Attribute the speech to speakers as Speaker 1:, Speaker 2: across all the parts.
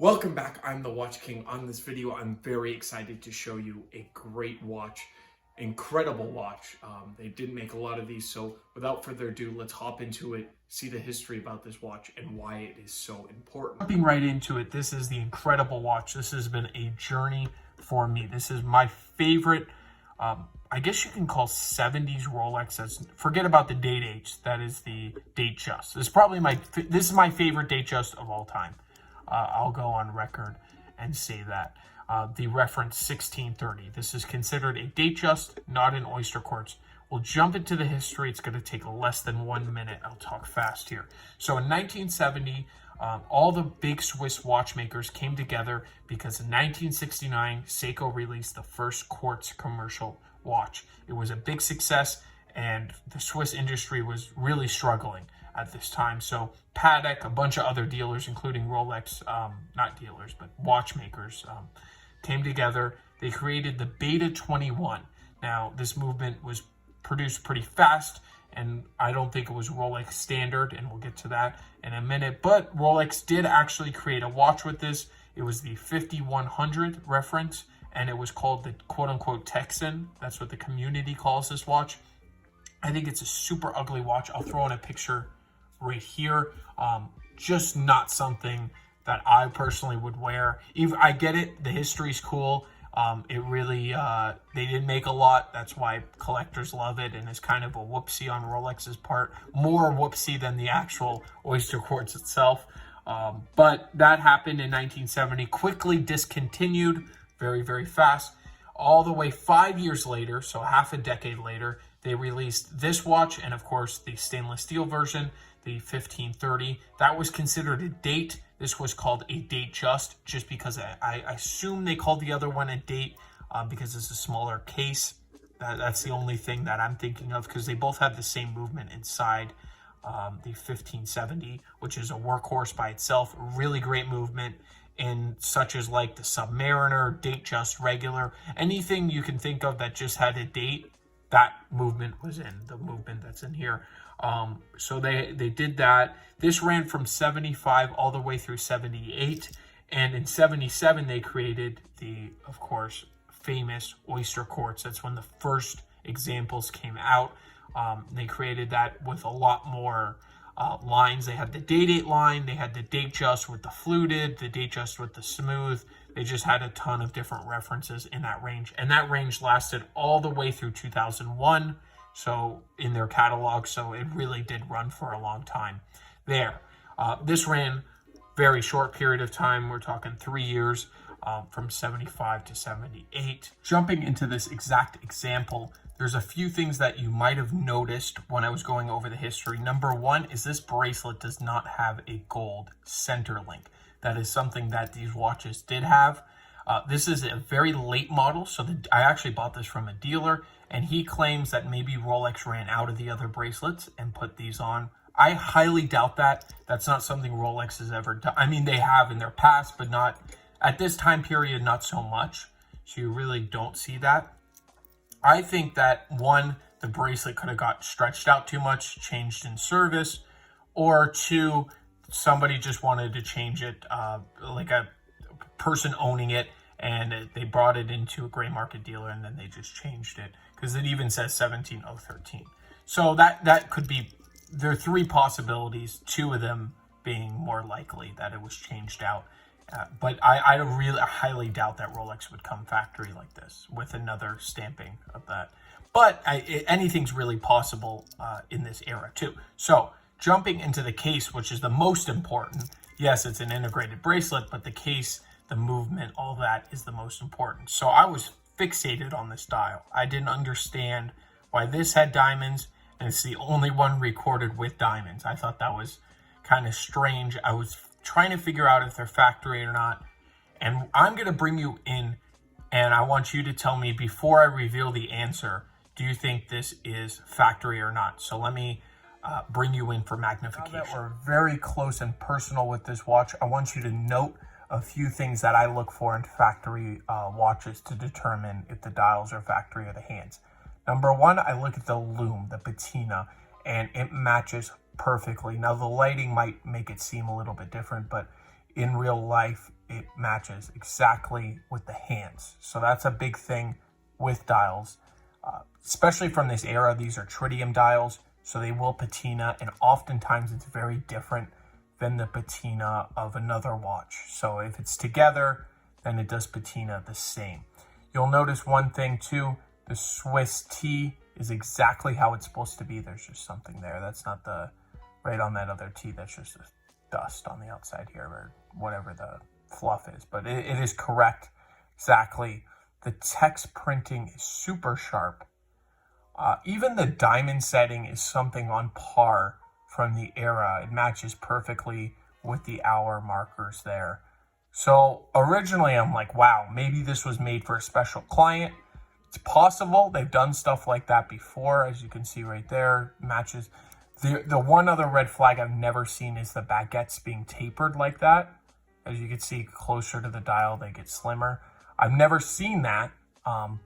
Speaker 1: Welcome back, I'm the Watch King. On this video, I'm very excited to show you a great watch, incredible watch. They didn't make a lot of these, so without further ado, let's hop into it, see the history about this watch and why it is so important.
Speaker 2: Jumping right into it, this is the incredible watch. This has been a journey for me. This is my favorite, I guess you can call 70s Rolex. Forget about the date age, that is the date just. This is my favorite date just of all time. I'll go on record and say that. The reference 1630. This is considered a date just, not an Oysterquartz. We'll jump into the history. It's going to take less than 1 minute. I'll talk fast here. So in 1970, all the big Swiss watchmakers came together because in 1969, Seiko released the first quartz commercial watch. It was a big success, and the Swiss industry was really struggling at this time. So Patek, a bunch of other dealers, including Rolex, not dealers, but watchmakers, came together. They created the Beta 21. Now, this movement was produced pretty fast, and I don't think it was Rolex standard, and we'll get to that in a minute. But Rolex did actually create a watch with this. It was the 5100 reference, and it was called the quote-unquote Texan. That's what the community calls this watch. I think it's a super ugly watch. I'll throw in a picture right here. Just not something that I personally would wear. I get it, the history's cool. It really, they didn't make a lot. That's why collectors love it, and it's kind of a whoopsie on Rolex's part. More whoopsie than the actual Oysterquartz itself. But that happened in 1970, quickly discontinued very, very fast. All the way 5 years later, so half a decade later, they released this watch, and of course the stainless steel version, the 1530. That was considered a date. This was called a date just because I assume they called the other one a date because it's a smaller case. That's the only thing that I'm thinking of, because they both have the same movement inside. The 1570, which is a workhorse by itself, really great movement in such as like the Submariner, date just, regular, anything you can think of that just had a date, that movement was in the movement that's in here. So they did that. This ran from 75 all the way through 78. And in 77, they created the, of course, famous Oysterquartz. That's when the first examples came out. They created that with a lot more lines. They had the date line, they had the date just with the fluted, the date just with the smooth. They just had a ton of different references in that range. And that range lasted all the way through 2001. So in their catalog, so it really did run for a long time there. This ran very short period of time. We're talking 3 years, from 75 to 78. Jumping into this exact example, there's a few things that you might have noticed when I was going over the history. Number one is this bracelet does not have a gold center link. That is something that these watches did have. This is a very late model, so I actually bought this from a dealer, and he claims that maybe Rolex ran out of the other bracelets and put these on. I highly doubt that. That's not something Rolex has ever done. I mean, they have in their past, but not at this time period, not so much. So you really don't see that. I think that, one, the bracelet could have got stretched out too much, changed in service, or two, somebody just wanted to change it, like a person owning it, and they brought it into a gray market dealer, and then they just changed it, because it even says 17013. So that could be, there are three possibilities, two of them being more likely that it was changed out. But I really highly doubt that Rolex would come factory like this with another stamping of that. But anything's really possible in this era too. So jumping into the case, which is the most important. Yes, it's an integrated bracelet, but the case, the movement, all that is the most important. So I was fixated on this dial. I didn't understand why this had diamonds, and it's the only one recorded with diamonds. I thought that was kind of strange. I was trying to figure out if they're factory or not. And I'm going to bring you in, and I want you to tell me before I reveal the answer, do you think this is factory or not? So let me bring you in for magnification. Now that we're very close and personal with this watch, I want you to note a few things that I look for in factory watches to determine if the dials are factory or the hands. Number one, I look at the lume, the patina, and it matches perfectly. Now, the lighting might make it seem a little bit different, but in real life, it matches exactly with the hands. So that's a big thing with dials, especially from this era. These are tritium dials, so they will patina, and oftentimes it's very different than the patina of another watch. So if it's together, then it does patina the same. You'll notice one thing too, the Swiss T is exactly how it's supposed to be. There's just something there. That's not the, right on that other T, that's just a dust on the outside here, or whatever the fluff is. But it is correct, exactly. The text printing is super sharp. Even the diamond setting is something on par from the era. It matches perfectly with the hour markers there. So originally I'm like, wow, maybe this was made for a special client. It's possible. They've done stuff like that before, as you can see right there, matches. The one other red flag I've never seen is the baguettes being tapered like that. As you can see, closer to the dial, they get slimmer. I've never seen that,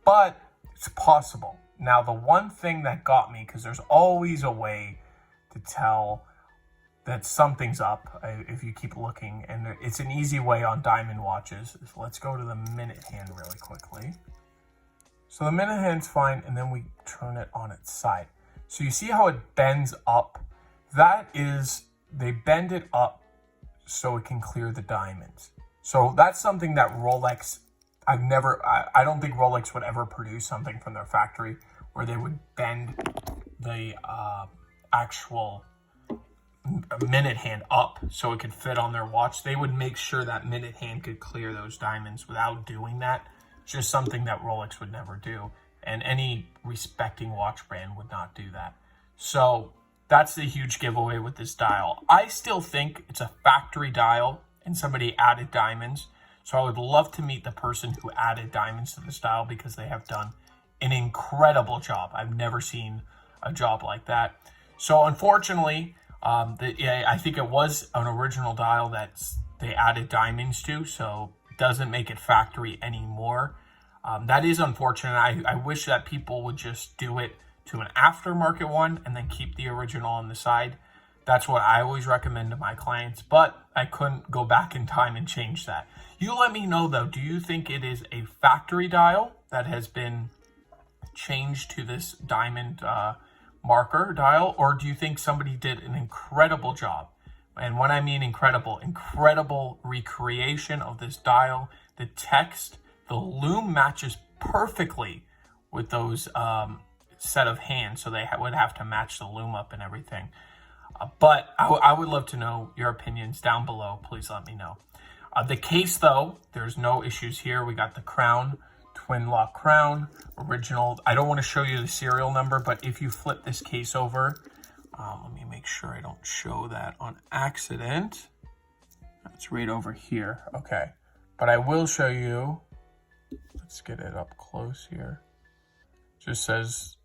Speaker 2: but it's possible. Now, the one thing that got me, because there's always a way to tell that something's up if you keep looking, and it's an easy way on diamond watches. So let's go to the minute hand really quickly. So the minute hand's fine, and then we turn it on its side. So you see how it bends up? That is, they bend it up so it can clear the diamonds. So that's something that Rolex, I don't think Rolex would ever produce something from their factory where they would bend the actual minute hand up so it could fit on their watch. They would make sure that minute hand could clear those diamonds without doing that. It's just something that Rolex would never do. And any respecting watch brand would not do that. So that's the huge giveaway with this dial. I still think it's a factory dial and somebody added diamonds. So I would love to meet the person who added diamonds to this dial, because they have done an incredible job. I've never seen a job like that. So unfortunately, I think it was an original dial that they added diamonds to, so it doesn't make it factory anymore. That is unfortunate. I wish that people would just do it to an aftermarket one and then keep the original on the side. That's what I always recommend to my clients, but I couldn't go back in time and change that. You let me know though, do you think it is a factory dial that has been changed to this diamond marker dial, or do you think somebody did an incredible job? And when I mean incredible recreation of this dial, the text, the lume matches perfectly with those set of hands, so they would have to match the lume up and everything. But I would love to know your opinions down below. Please let me know. The case, though, there's no issues here. We got the crown, twin lock crown, original. I don't want to show you the serial number, but if you flip this case over, let me make sure I don't show that on accident. It's right over here. Okay. But I will show you. Let's get it up close here. Just says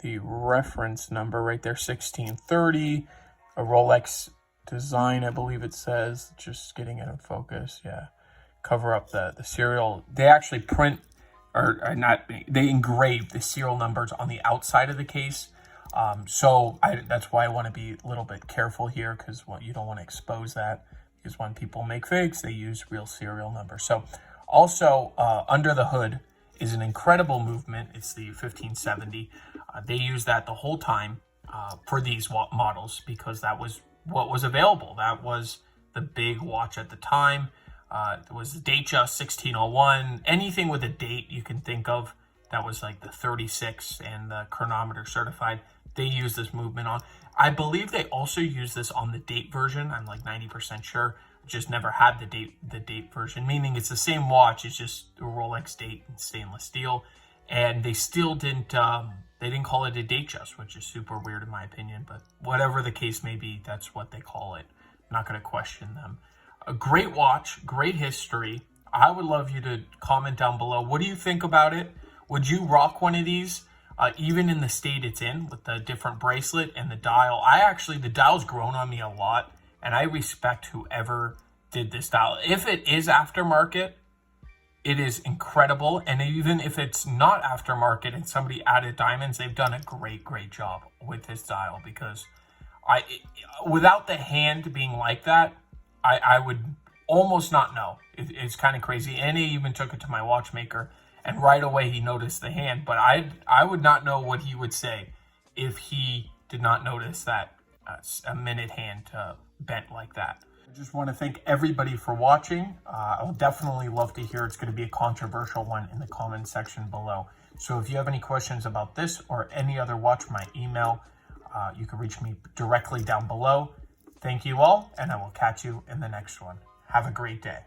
Speaker 2: the reference number right there, 1630. A Rolex design, I believe it says. Just getting it in focus. Yeah. Cover up the serial. They actually print, or not, they engrave the serial numbers on the outside of the case. So that's why I want to be a little bit careful here, because you don't want to expose that, because when people make fakes, they use real serial numbers. So also under the hood is an incredible movement. It's the 1570. They use that the whole time for these models, because that was what was available. That was the big watch at the time. There was the Datejust 1601, anything with a date you can think of that was like the 36 and the chronometer certified, they use this movement on. I believe they also use this on the date version. I'm like 90% sure. Just never had the date version, meaning it's the same watch. It's just a Rolex date in stainless steel, and they still didn't call it a Datejust, which is super weird in my opinion. But whatever the case may be, that's what they call it. I'm not going to question them. A great watch, great history. I would love you to comment down below. What do you think about it? Would you rock one of these, even in the state it's in, with the different bracelet and the dial? The dial's grown on me a lot, and I respect whoever did this dial. If it is aftermarket, it is incredible. And even if it's not aftermarket and somebody added diamonds, they've done a great job with this dial, because without the hand being like that, I would almost not know. It's kind of crazy. And he even took it to my watchmaker, and right away he noticed the hand. But I would not know what he would say if he did not notice that a minute hand bent like that. I just want to thank everybody for watching. I will definitely love to hear. It's going to be a controversial one in the comment section below. So if you have any questions about this or any other watch, my email, you can reach me directly down below. Thank you all, and I will catch you in the next one. Have a great day.